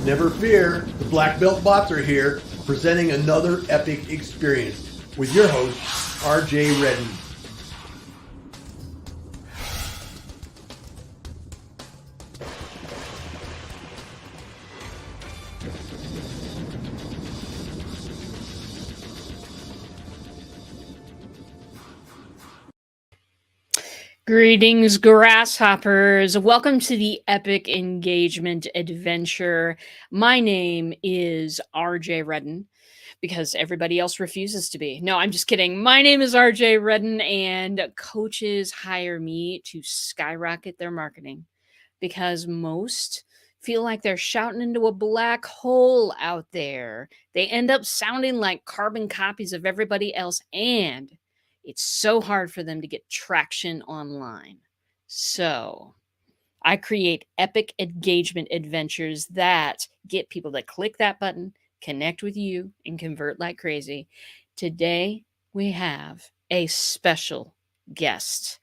Never fear, the Black Belt Bots are here, presenting another epic experience with your host, RJ Redden. Greetings, grasshoppers. Welcome to the Epic Engagement Adventure. My name is RJ Redden because everybody else refuses to be. No, I'm just kidding. My name is RJ Redden, and coaches hire me to skyrocket their marketing because most feel like they're shouting into a black hole out there. They end up sounding like carbon copies of everybody else, and it's so hard for them to get traction online. So I create epic engagement adventures that get people to click that button, connect with you, and convert like crazy. Today, we have a special guest.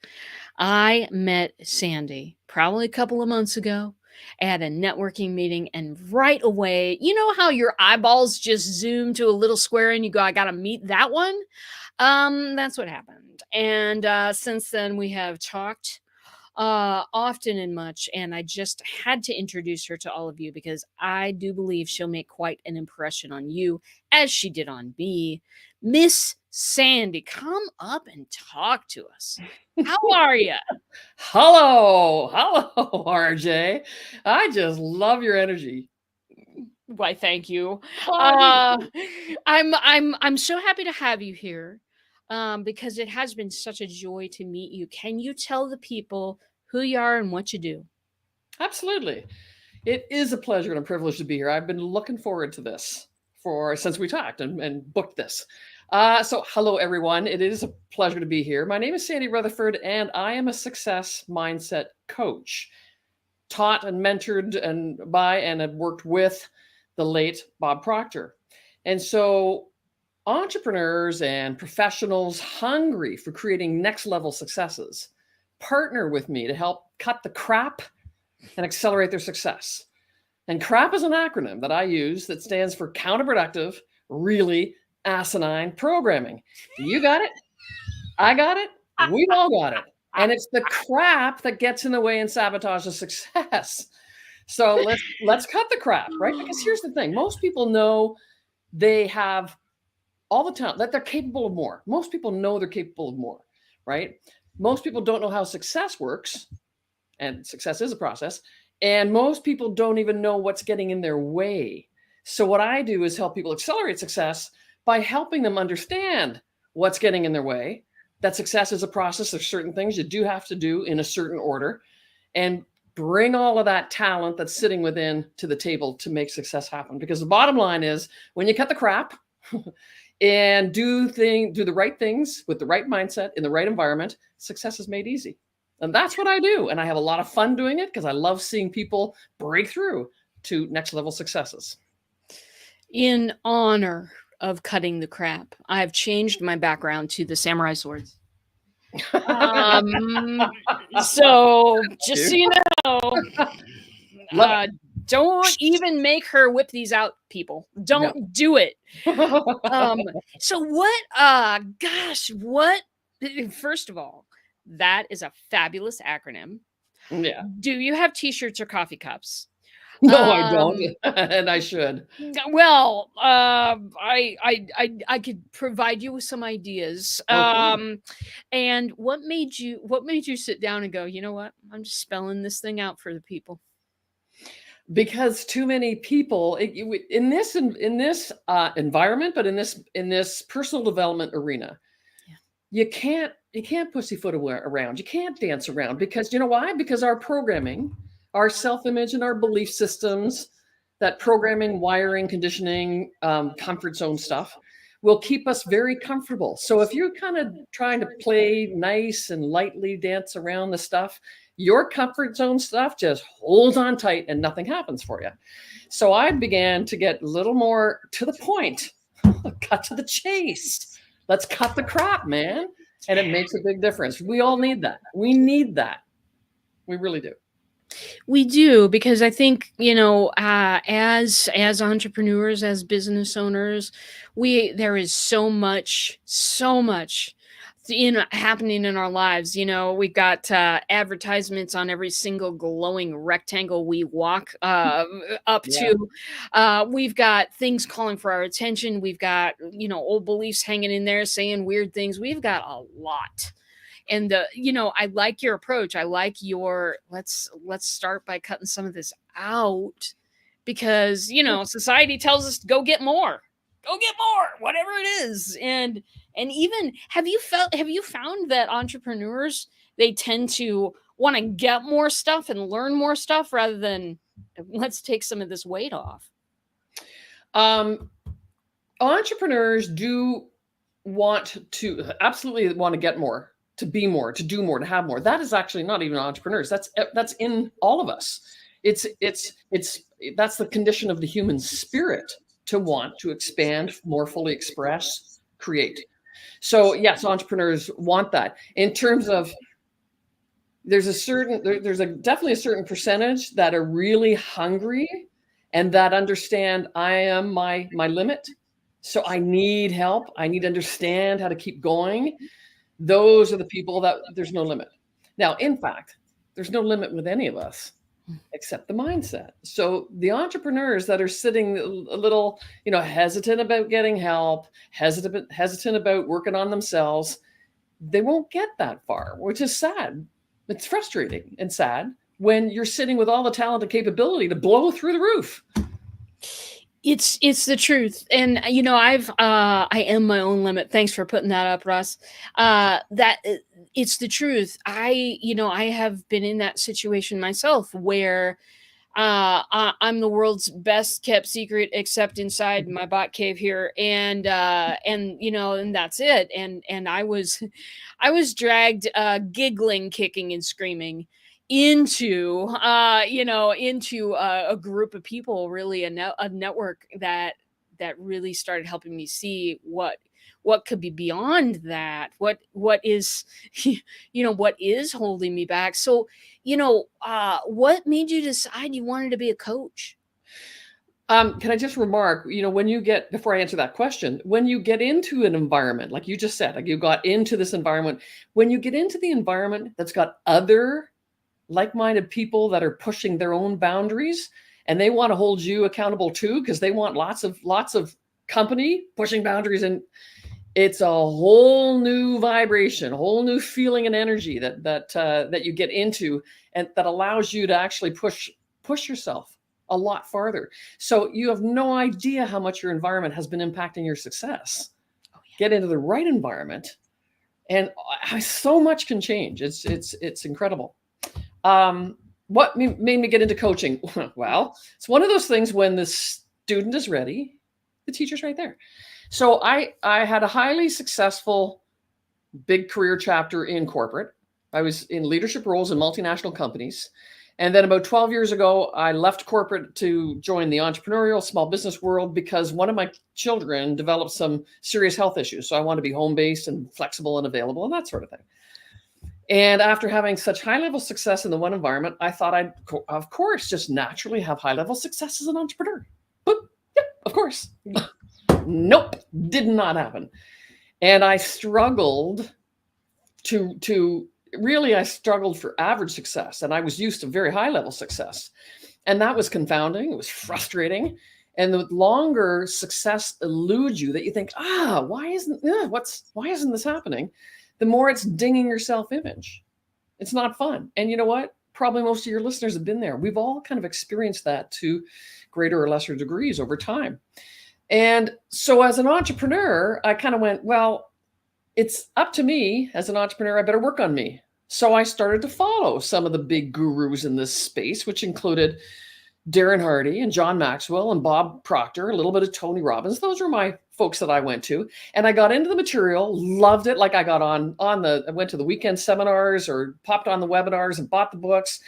I met Sandy probably a couple of months ago at a networking meeting, and right away, you know how your eyeballs just zoom to a little square and you go, I got to meet that one? That's what happened. And since then, we have talked often and much, and I just had to introduce her to all of you because I do believe she'll make quite an impression on you, as she did on me. Miss Sandy, come up and talk to us. How are you? Hello, RJ. I just love your energy. Why, thank you. Oh, I'm so happy to have you here because it has been such a joy to meet you. Can you tell the people who you are and what you do? Absolutely. It is a pleasure and a privilege to be here. I've been looking forward to this since we talked and booked this. So hello, everyone. It is a pleasure to be here. My name is Sandy Rutherford, and I am a success mindset coach, taught and mentored by and have worked with the late Bob Proctor. And so entrepreneurs and professionals hungry for creating next level successes partner with me to help cut the crap and accelerate their success. And CRAP is an acronym that I use that stands for counterproductive, really asinine programming. You got it. I got it. We all got it. And it's the crap that gets in the way and sabotages success. So let's cut the crap, right? Because here's the thing. Most people know they have all the time that they're capable of more. Most people know they're capable of more, right? Most people don't know how success works, and success is a process. And most people don't even know what's getting in their way. So what I do is help people accelerate success by helping them understand what's getting in their way, that success is a process. There's certain things you do have to do in a certain order, and bring all of that talent that's sitting within to the table to make success happen. Because the bottom line is when you cut the crap and do the right things with the right mindset in the right environment, success is made easy. And that's what I do. And I have a lot of fun doing it because I love seeing people break through to next level successes. In honor of cutting the crap, I've changed my background to the samurai swords. So just so you know, don't even make her whip these out, people. Don't do it. So first of all, that is a fabulous acronym. Yeah. Do you have t-shirts or coffee cups? No, I don't. And I should. Well, I could provide you with some ideas. Okay. And what made you sit down and go, you know what? I'm just spelling this thing out for the people. Because too many people in this environment, but in this personal development arena, you can't pussyfoot around. You can't dance around because you know why? Because our programming, our self-image, and our belief systems, that programming, wiring, conditioning, comfort zone stuff will keep us very comfortable. So if you're kind of trying to play nice and lightly dance around the stuff, your comfort zone stuff just holds on tight and nothing happens for you. So I began to get a little more to the point, cut to the chase. Let's cut the crap, man. And it makes a big difference. We all need that. We need that. We really do. We do, because I think, as entrepreneurs, as business owners, we there is so much happening in our lives. We've got advertisements on every single glowing rectangle we walk up Yeah. to. We've got things calling for our attention. We've got old beliefs hanging in there saying weird things. We've got a lot. And I like your approach. I like your let's start by cutting some of this out, because society tells us to go get more, whatever it is. And even, have you found that entrepreneurs, they tend to want to get more stuff and learn more stuff rather than let's take some of this weight off? Um, Entrepreneurs do absolutely want to get more, to be more, to do more, to have more. That is actually not even entrepreneurs. That's in all of us. It's that's the condition of the human spirit, to want to expand, more fully express, create. So yes, entrepreneurs want that. In terms of, there's definitely a certain percentage that are really hungry and that understand I am my limit. So I need help. I need to understand how to keep going. Those are the people that there's no limit. Now, in fact, there's no limit with any of us except the mindset. So the entrepreneurs that are sitting a little, hesitant about getting help, hesitant about working on themselves, they won't get that far, which is sad. It's frustrating and sad when you're sitting with all the talent and capability to blow through the roof. It's the truth. And I am my own limit. Thanks for putting that up, Russ. That it's the truth. I have been in that situation myself where I'm the world's best kept secret, except inside my bot cave here, and that's it. And I was dragged, giggling, kicking, and screaming into a group of people, really a network that really started helping me see what could be beyond that, what is what is holding me back. So what made you decide you wanted to be a coach? Can I just remark, before I answer that question, when you get into an environment, like you just said, like you got into this environment, when you get into the environment that's got other like-minded people that are pushing their own boundaries, and they want to hold you accountable too, because they want lots of company pushing boundaries, and it's a whole new vibration, a whole new feeling and energy that you get into, and that allows you to actually push yourself a lot farther. So you have no idea how much your environment has been impacting your success. Get into the right environment, and so much can change. It's incredible. What made me get into coaching? Well, it's one of those things, when the student is ready, the teacher's right there. So I had a highly successful big career chapter in corporate. I was in leadership roles in multinational companies. And then about 12 years ago, I left corporate to join the entrepreneurial small business world, because one of my children developed some serious health issues. So I wanted to be home-based and flexible and available and that sort of thing. And after having such high-level success in the one environment, I thought I'd, of course, just naturally have high-level success as an entrepreneur. But, yep, of course. Nope, did not happen. And I struggled I struggled for average success. And I was used to very high-level success. And that was confounding. It was frustrating. And the longer success eludes you, that you think, why isn't this happening? The more it's dinging your self-image. It's not fun. And you know what? Probably most of your listeners have been there. We've all kind of experienced that to greater or lesser degrees over time. And so as an entrepreneur, I kind of went, well, it's up to me as an entrepreneur. I better work on me. So I started to follow some of the big gurus in this space, which included Darren Hardy and John Maxwell and Bob Proctor, a little bit of Tony Robbins. Those were my folks that I went to. And I got into the material, loved it. Like I got I went to the weekend seminars or popped on the webinars and bought the books,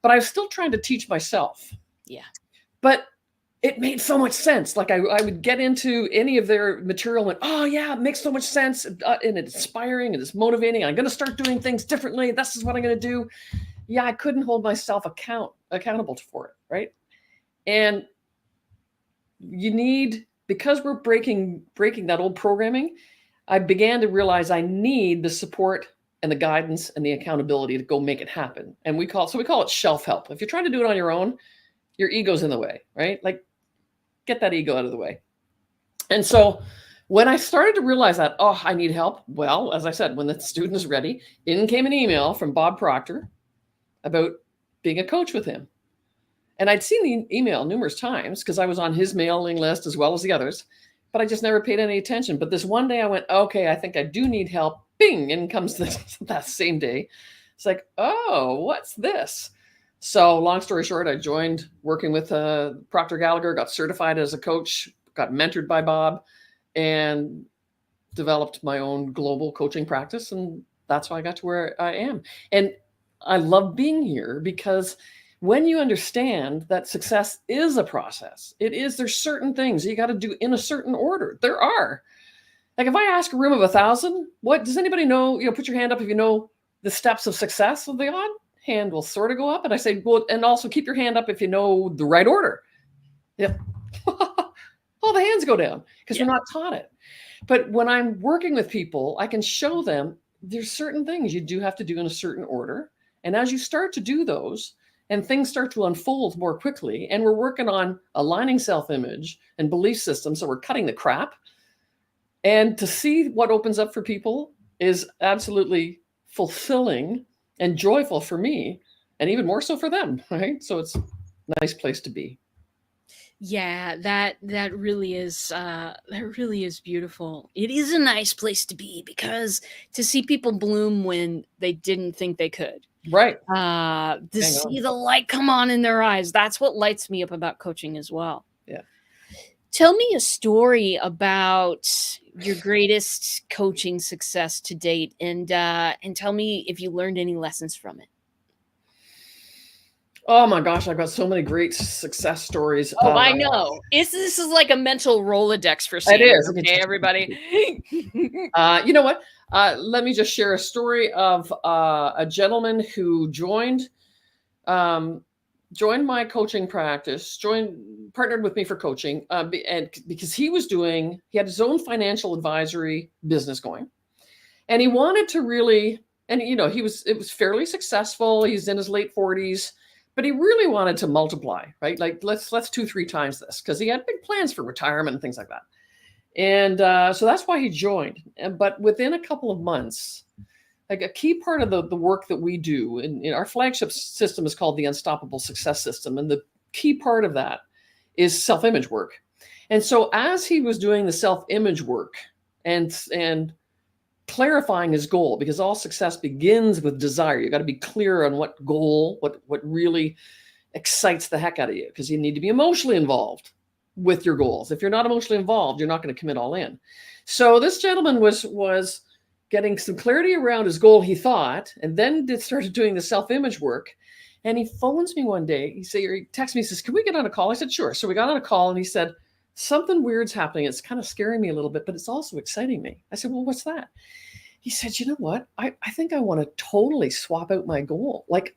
but I was still trying to teach myself. Yeah. But it made so much sense. Like I would get into any of their material and, oh yeah, it makes so much sense. And it's inspiring and it's motivating. I'm going to start doing things differently. This is what I'm going to do. yeah, I couldn't hold myself accountable for it, right? And because we're breaking that old programming, I began to realize I need the support and the guidance and the accountability to go make it happen. And we call it shelf help. If you're trying to do it on your own, your ego's in the way, right? Like, get that ego out of the way. And so when I started to realize that, I need help, well, as I said, when the student is ready, in came an email from Bob Proctor about being a coach with him. And I'd seen the email numerous times because I was on his mailing list as well as the others, but I just never paid any attention. But this one day I went, okay, I think I do need help. Bing, in comes that same day. It's like, oh, what's this? So long story short, I joined working with Proctor Gallagher, got certified as a coach, got mentored by Bob, and developed my own global coaching practice. And that's how I got to where I am. And I love being here because when you understand that success is a process, there's certain things you got to do in a certain order. There are. Like, if I ask a room of 1,000, what does anybody know? Put your hand up if you know the steps of success. Well, the odd hand will sort of go up. And I say, well, and also keep your hand up if you know the right order. Yep. All the hands go down because we're not taught it. But when I'm working with people, I can show them there's certain things you do have to do in a certain order. And as you start to do those, and things start to unfold more quickly, and we're working on aligning self-image and belief systems, so we're cutting the crap. And to see what opens up for people is absolutely fulfilling and joyful for me, and even more so for them, right? So it's a nice place to be. Yeah, that really is beautiful. It is a nice place to be because to see people bloom when they didn't think they could. Right. To see the light come on in their eyes. That's what lights me up about coaching as well. Yeah. Tell me a story about your greatest coaching success to date, and tell me if you learned any lessons from it. Oh my gosh, I've got so many great success stories. Oh, I know. This is like a mental Rolodex for Sandy. It is. Okay, everybody. You know what? Let me just share a story of a gentleman who joined my coaching practice, partnered with me for coaching, and because he had his own financial advisory business going, and he wanted to really, and it was fairly successful. He's in his late 40s. But he really wanted to multiply, right? Like, let's 2-3 times this, because he had big plans for retirement and things like that. And so that's why he joined. But within a couple of months, like, a key part of the work that we do, in our flagship system is called the Unstoppable Success System. And the key part of that is self-image work. And so as he was doing the self-image work and clarifying his goal, because all success begins with desire. You got to be clear on what goal, what really excites the heck out of you, because you need to be emotionally involved with your goals. If you're not emotionally involved, you're not going to commit all in. So this gentleman was getting some clarity around his goal, he thought, and then started doing the self-image work. And he phones me one day. He texts me, he says, "Can we get on a call?" I said, "Sure." So we got on a call, and he said, "Something weird's happening. It's kind of scaring me a little bit, but it's also exciting me." I said, "Well, what's that?" He said, "You know what? I think I want to totally swap out my goal, like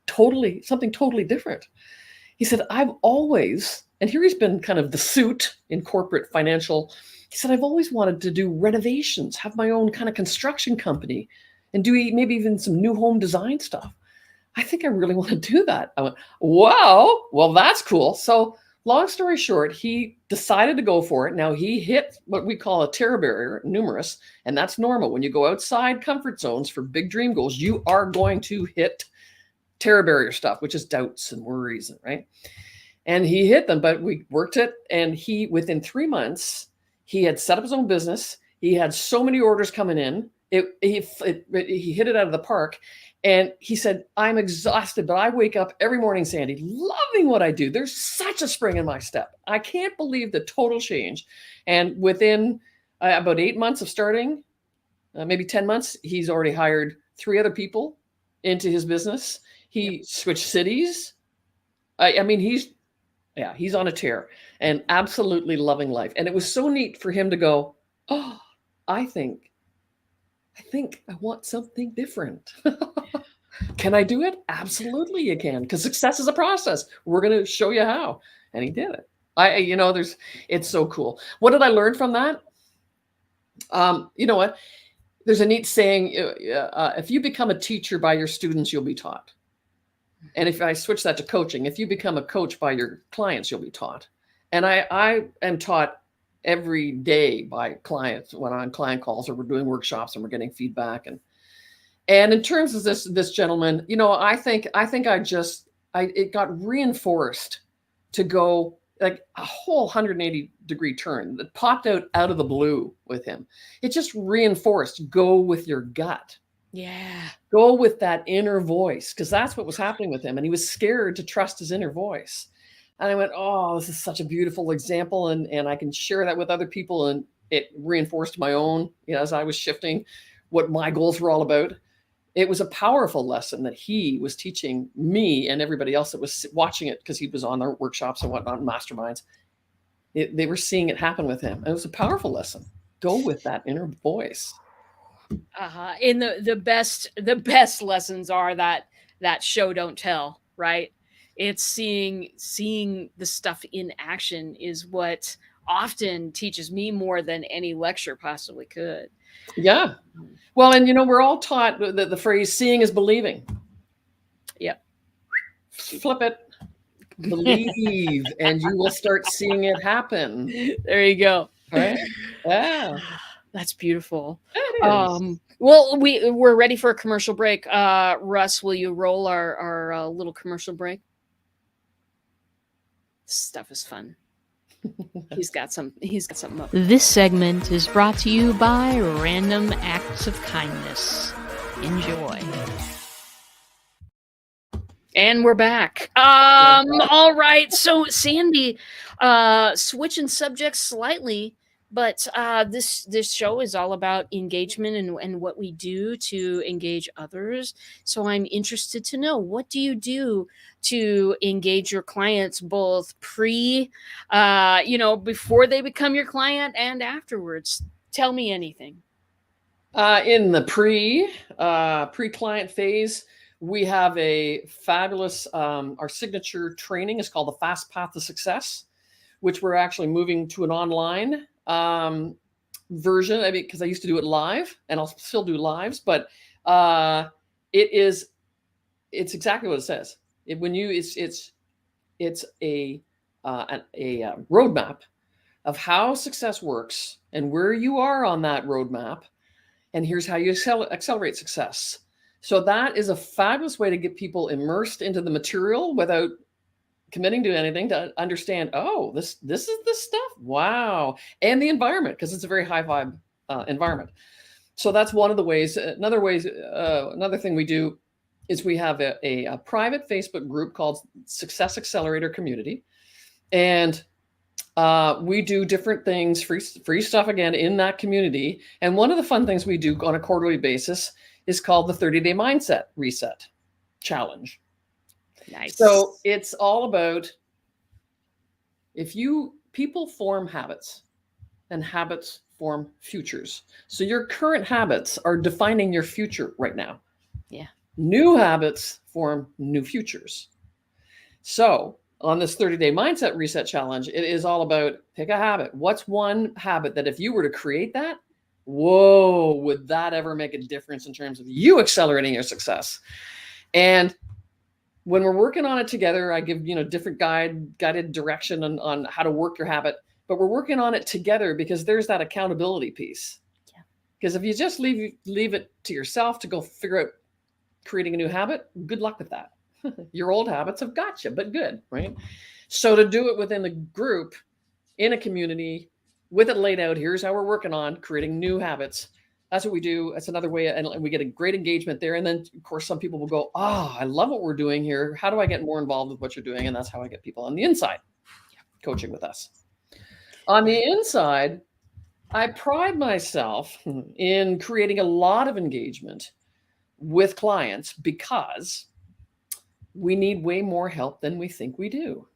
something totally different." He said, "I've always," and here he's been kind of the suit in corporate financial. He said, "I've always wanted to do renovations, have my own kind of construction company, and do maybe even some new home design stuff. I think I really want to do that." I went, "Wow, well, that's cool." So long story short, he decided to go for it. Now, he hit what we call a terror barrier, numerous, and that's normal. When you go outside comfort zones for big dream goals, you are going to hit terror barrier stuff, which is doubts and worries, right? And he hit them, but we worked it. And within 3 months, he had set up his own business. He had so many orders coming in. He hit it out of the park. And he said, "I'm exhausted, but I wake up every morning, Sandy, loving what I do. There's such a spring in my step. I can't believe the total change." And within about 8 months of starting, maybe 10 months, he's already hired 3 other people into his business. He switched cities. I mean, he's on a tear and absolutely loving life. And it was so neat for him to go, "Oh, I think I want something different." Can I do it? Absolutely you can, because success is a process. We're going to show you how. And he did it. It's so cool. What did I learn from that? You know what? There's a neat saying, if you become a teacher by your students, you'll be taught. And if I switch that to coaching, if you become a coach by your clients, you'll be taught. And I am taught every day by clients when I'm on client calls or we're doing workshops and we're getting feedback. And in terms of this gentleman, I think it got reinforced to go like a whole 180-degree turn that popped out of the blue with him. It just reinforced, go with your gut. Yeah. Go with that inner voice, because that's what was happening with him. And he was scared to trust his inner voice. And I went, oh, this is such a beautiful example. And I can share that with other people. And it reinforced my own, as I was shifting what my goals were all about. It was a powerful lesson that he was teaching me and everybody else that was watching it, because he was on their workshops and whatnot, masterminds. They were seeing it happen with him. And it was a powerful lesson. Go with that inner voice. And the best lessons are that show don't tell, right? It's seeing the stuff in action is what often teaches me more than any lecture possibly could. Yeah. Well, and we're all taught the phrase seeing is believing. Yep. Flip it. Believe and you will start seeing it happen. There you go. Right? Yeah. That's beautiful. It is. Well, we're ready for a commercial break. Russ, will you roll our little commercial break? This stuff is fun. He's got something up. This segment is brought to you by Random Acts of Kindness. Enjoy. And we're back. All right. So Sandy, switching subjects slightly, but this show is all about engagement and what we do to engage others. So I'm interested to know, what do you do to engage your clients, both before they become your client and afterwards? Tell me anything. In the pre-client phase, we have a fabulous, our signature training is called the Fast Path to Success, which we're actually moving to an online version. I mean, because I used to do it live, and I'll still do lives, but it's exactly what it says. It's a roadmap of how success works and where you are on that roadmap, and here's how you accelerate success. So that is a fabulous way to get people immersed into the material without committing to anything, to understand, oh, this is the stuff. Wow. And the environment, because it's a very high vibe environment. So that's one of the ways. Another thing we do is we have a private Facebook group called Success Accelerator Community. And we do different things, free stuff again in that community. And one of the fun things we do on a quarterly basis is called the 30-day mindset reset challenge. Nice. So it's all about, people form habits and habits form futures. So your current habits are defining your future right now. Yeah. New habits form new futures. So on this 30-day mindset reset challenge, it is all about pick a habit. What's one habit that if you were to create that, whoa, would that ever make a difference in terms of you accelerating your success? And when we're working on it together, I give, different guided direction on how to work your habit, but we're working on it together because there's that accountability piece. Yeah. Because if you just leave it to yourself to go figure out creating a new habit, good luck with that. Your old habits have got you, but good, right? So to do it within the group, in a community, with it laid out, here's how we're working on creating new habits. That's what we do. That's another way, and we get a great engagement there. And then, of course, some people will go, oh, I love what we're doing here. How do I get more involved with what you're doing? And that's how I get people on the inside coaching with us. On the inside, I pride myself in creating a lot of engagement with clients because we need way more help than we think we do.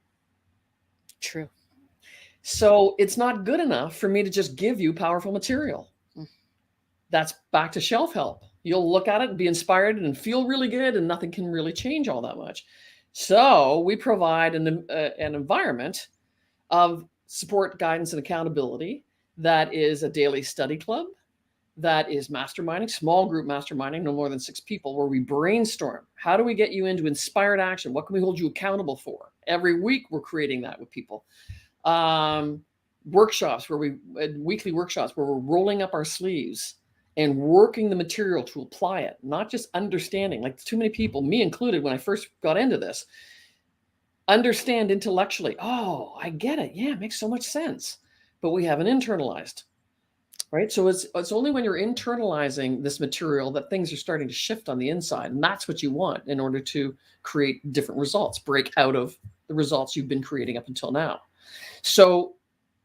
True. So it's not good enough for me to just give you powerful material. That's back to shelf help. You'll look at it and be inspired and feel really good, and nothing can really change all that much. So we provide an environment of support, guidance, and accountability that is a daily study club, that is masterminding, small group masterminding, no more than 6 people, where we brainstorm. How do we get you into inspired action? What can we hold you accountable for? Every week, we're creating that with people. Workshops weekly workshops where we're rolling up our sleeves and working the material to apply it, not just understanding. Like too many people, me included, when I first got into this, understand intellectually. Oh, I get it. Yeah, it makes so much sense. But we haven't internalized, right? So it's only when you're internalizing this material that things are starting to shift on the inside. And that's what you want in order to create different results, break out of the results you've been creating up until now. So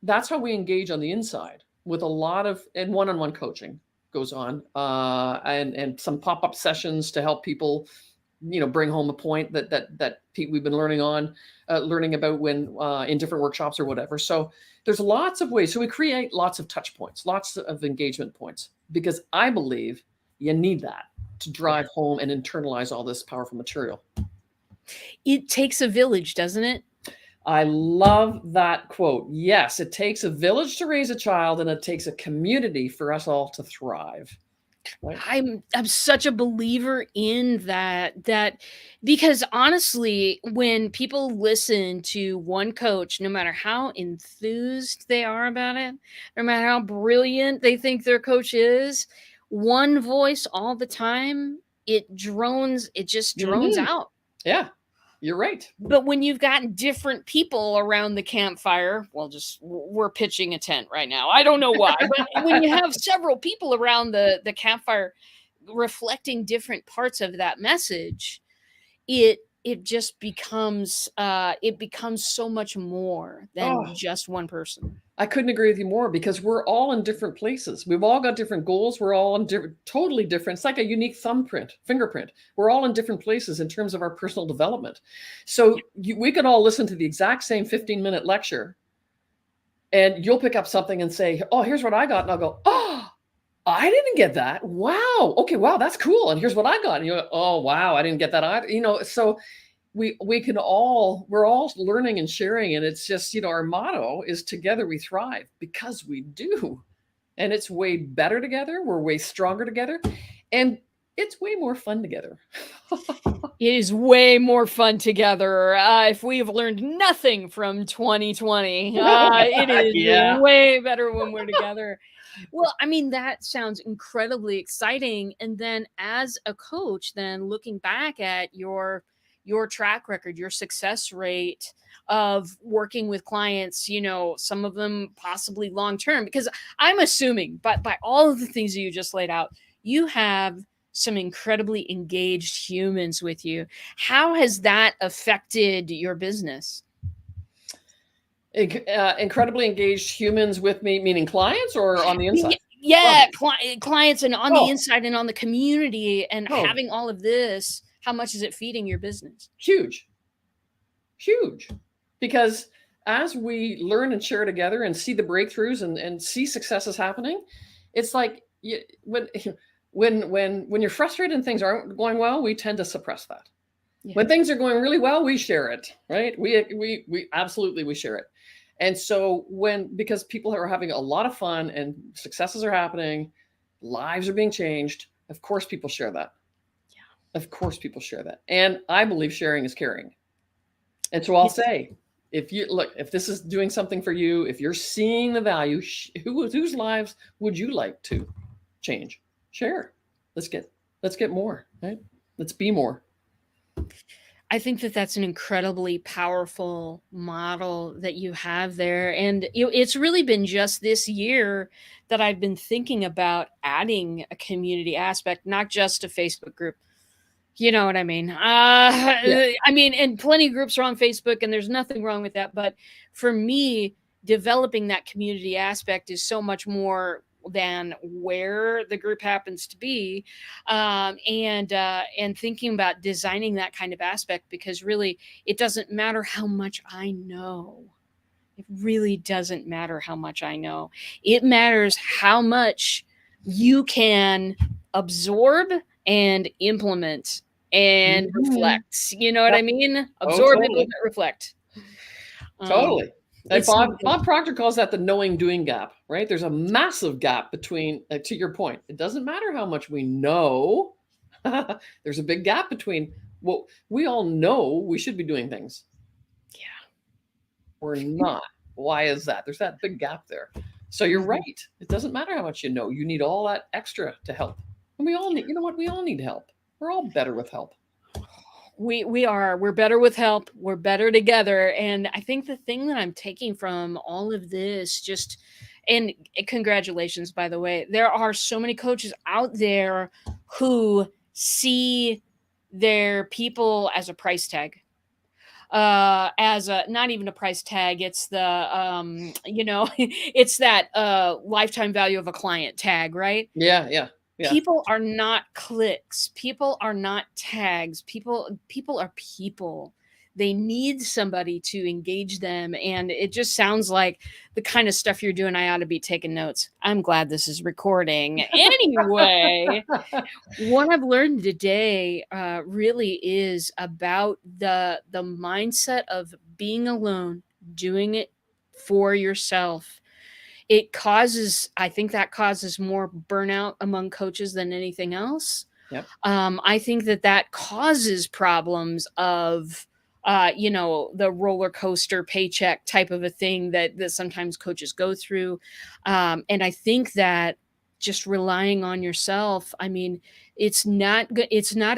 that's how we engage on the inside, with a lot of, and one-on-one coaching goes on, and some pop-up sessions to help people, bring home a point that we've been learning about when in different workshops or whatever. So there's lots of ways. So we create lots of touch points, lots of engagement points, because I believe you need that to drive home and internalize all this powerful material. It takes a village, doesn't it? I love that quote. Yes, it takes a village to raise a child, and it takes a community for us all to thrive. Right? I'm such a believer in that because honestly, when people listen to one coach, no matter how enthused they are about it, no matter how brilliant they think their coach is, one voice all the time, it just drones out. Yeah. You're right. But when you've got different people around the campfire, we're pitching a tent right now. I don't know why, but when you have several people around the campfire reflecting different parts of that message, it just becomes so much more than just one person. I couldn't agree with you more, because we're all in different places. We've all got different goals. We're all in totally different. It's like a unique fingerprint. We're all in different places in terms of our personal development. So we could all listen to the exact same 15-minute lecture, and you'll pick up something and say, oh, here's what I got. And I'll go, oh, I didn't get that. Wow. Okay. Wow. That's cool. And here's what I got. And you go, oh, wow. I didn't get that either. So we're all learning and sharing, and it's just, our motto is together we thrive, because we do. And it's way better together. We're way stronger together, and it's way more fun together. It is way more fun together. If we've learned nothing from 2020, it is way better when we're together. Well, I mean, that sounds incredibly exciting. And then as a coach, then looking back at your track record, your success rate of working with clients, some of them possibly long-term, because I'm assuming, but by all of the things that you just laid out, you have some incredibly engaged humans with you. How has that affected your business? Incredibly engaged humans with me, meaning clients, or on the inside? Yeah, clients, and on the inside and on the community, and having all of this. How much is it feeding your business? Huge. Because as we learn and share together and see the breakthroughs and see successes happening, it's like when you're frustrated and things aren't going well, we tend to suppress that. Yeah. When things are going really well, we share it, right? We absolutely, we share it. And so because people are having a lot of fun and successes are happening, lives are being changed, of course people share that. Of course people share that. And I believe sharing is caring. And so I'll say, if this is doing something for you, if you're seeing the value, whose lives would you like to change? Share. Let's get more, right? Let's be more. I think that that's an incredibly powerful model that you have there. And it's really been just this year that I've been thinking about adding a community aspect, not just a Facebook group. You know what I mean? I mean, and plenty of groups are on Facebook, and there's nothing wrong with that. But for me, developing that community aspect is so much more than where the group happens to be, and thinking about designing that kind of aspect, because really, it doesn't matter how much I know. It really doesn't matter how much I know. It matters how much you can absorb and implement and reflect. You know what I mean? Absorb, totally. implement, reflect. Totally. And It's Bob Proctor calls that the knowing-doing gap, right? There's a massive gap between, to your point, it doesn't matter how much we know. There's a big gap between what we all know we should be doing things. Yeah. We're not. Why is that? There's that big gap there. So you're right. It doesn't matter how much you know. You need all that extra to help. And we all need, you know what? We all need help. We're all better with help. We're better with help. We're better together. And I think the thing that I'm taking from all of this, and congratulations, by the way, there are so many coaches out there who see their people as a price tag. As a, not even a price tag, it's the it's that lifetime value of a client tag, right? Yeah. People are not clicks. People are not tags. People are people. They need somebody to engage them. And it just sounds like the kind of stuff you're doing. I ought to be taking notes. I'm glad this is recording. Anyway, what I've learned today really is about the mindset of being alone, doing it for yourself. I think that causes more burnout among coaches than anything else. Yep. I think that causes problems of, the roller coaster paycheck type of a thing that sometimes coaches go through. And I think that just relying on yourself, I mean, it's not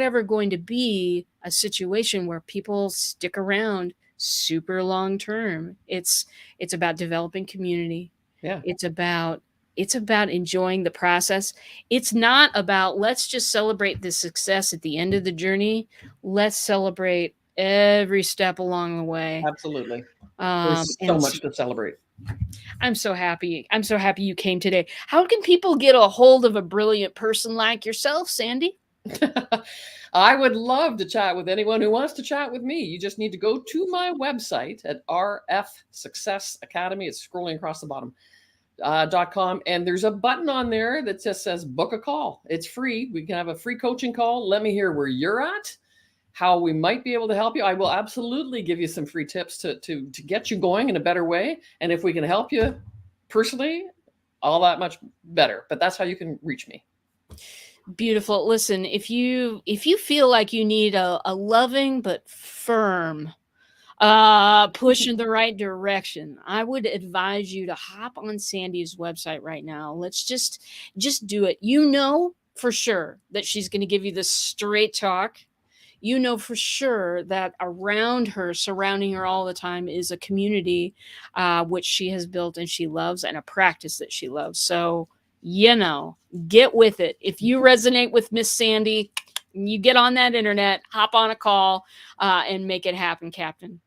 ever going to be a situation where people stick around super long term. It's about developing community. Yeah. It's about enjoying the process. It's not about let's just celebrate the success at the end of the journey. Let's celebrate every step along the way. Absolutely. There's so much to celebrate. I'm so happy. I'm so happy you came today. How can people get a hold of a brilliant person like yourself, Sandy? I would love to chat with anyone who wants to chat with me. You just need to go to my website at RF Success Academy. It's scrolling across the bottom. .com, and there's a button on there that just says book a call. It's free. We can have a free coaching call. Let me hear where you're at, how we might be able to help you. I will absolutely give you some free tips to get you going in a better way. And if we can help you personally, all that much better. But that's how you can reach me. Beautiful. Listen, if you feel like you need a loving but firm push in the right direction, I would advise you to hop on Sandy's website right now. Let's just do it. You know for sure that she's going to give you the straight talk. You know for sure that around her, surrounding her all the time, is a community which she has built and she loves, and a practice that she loves. So, get with it. If you resonate with Miss Sandy, you get on that internet, hop on a call, and make it happen, Captain.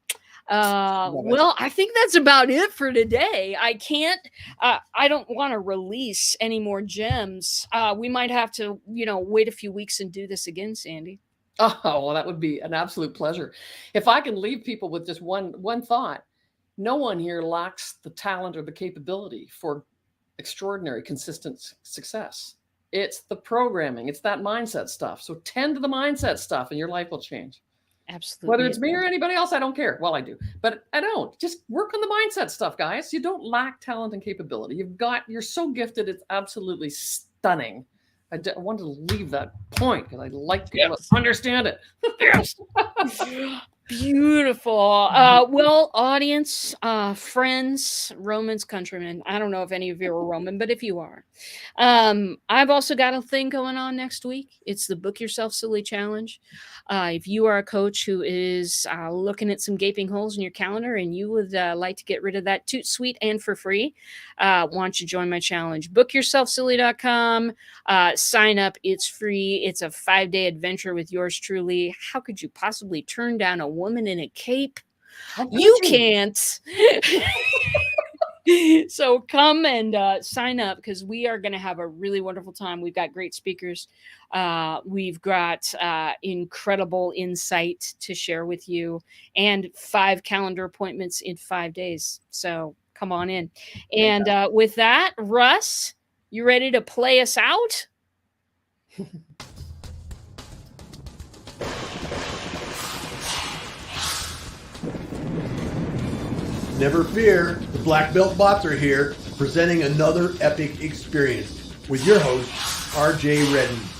Well, I think that's about it for today. I don't want to release any more gems. We might have to, wait a few weeks and do this again, Sandy. Oh, well, that would be an absolute pleasure. If I can leave people with just one thought, no one here lacks the talent or the capability for extraordinary, consistent success. It's the programming. It's that mindset stuff. So tend to the mindset stuff and your life will change. Absolutely. Whether it's me or anybody else, I don't care. Well, I do, but I don't. Just work on the mindset stuff, guys. You don't lack talent and capability. You're so gifted. It's absolutely stunning. I wanted to leave that point because I like people to understand it. Yes. Beautiful. Well, audience, friends, Romans, countrymen. I don't know if any of you are Roman, but if you are, I've also got a thing going on next week. It's the Book Yourself Silly Challenge. If you are a coach who is looking at some gaping holes in your calendar and you would like to get rid of that toot sweet and for free, why don't you join my challenge? BookYourselfSilly.com. Sign up. It's free. It's a 5-day adventure with yours truly. How could you possibly turn down a woman in a cape? You can't. So come and sign up because we are going to have a really wonderful time. We've got great speakers. We've got incredible insight to share with you and 5 calendar appointments in 5 days. So come on in. And with that, Russ, you ready to play us out? Never fear, the Black Belt Bots are here, presenting another epic experience with your host, RJ Redden.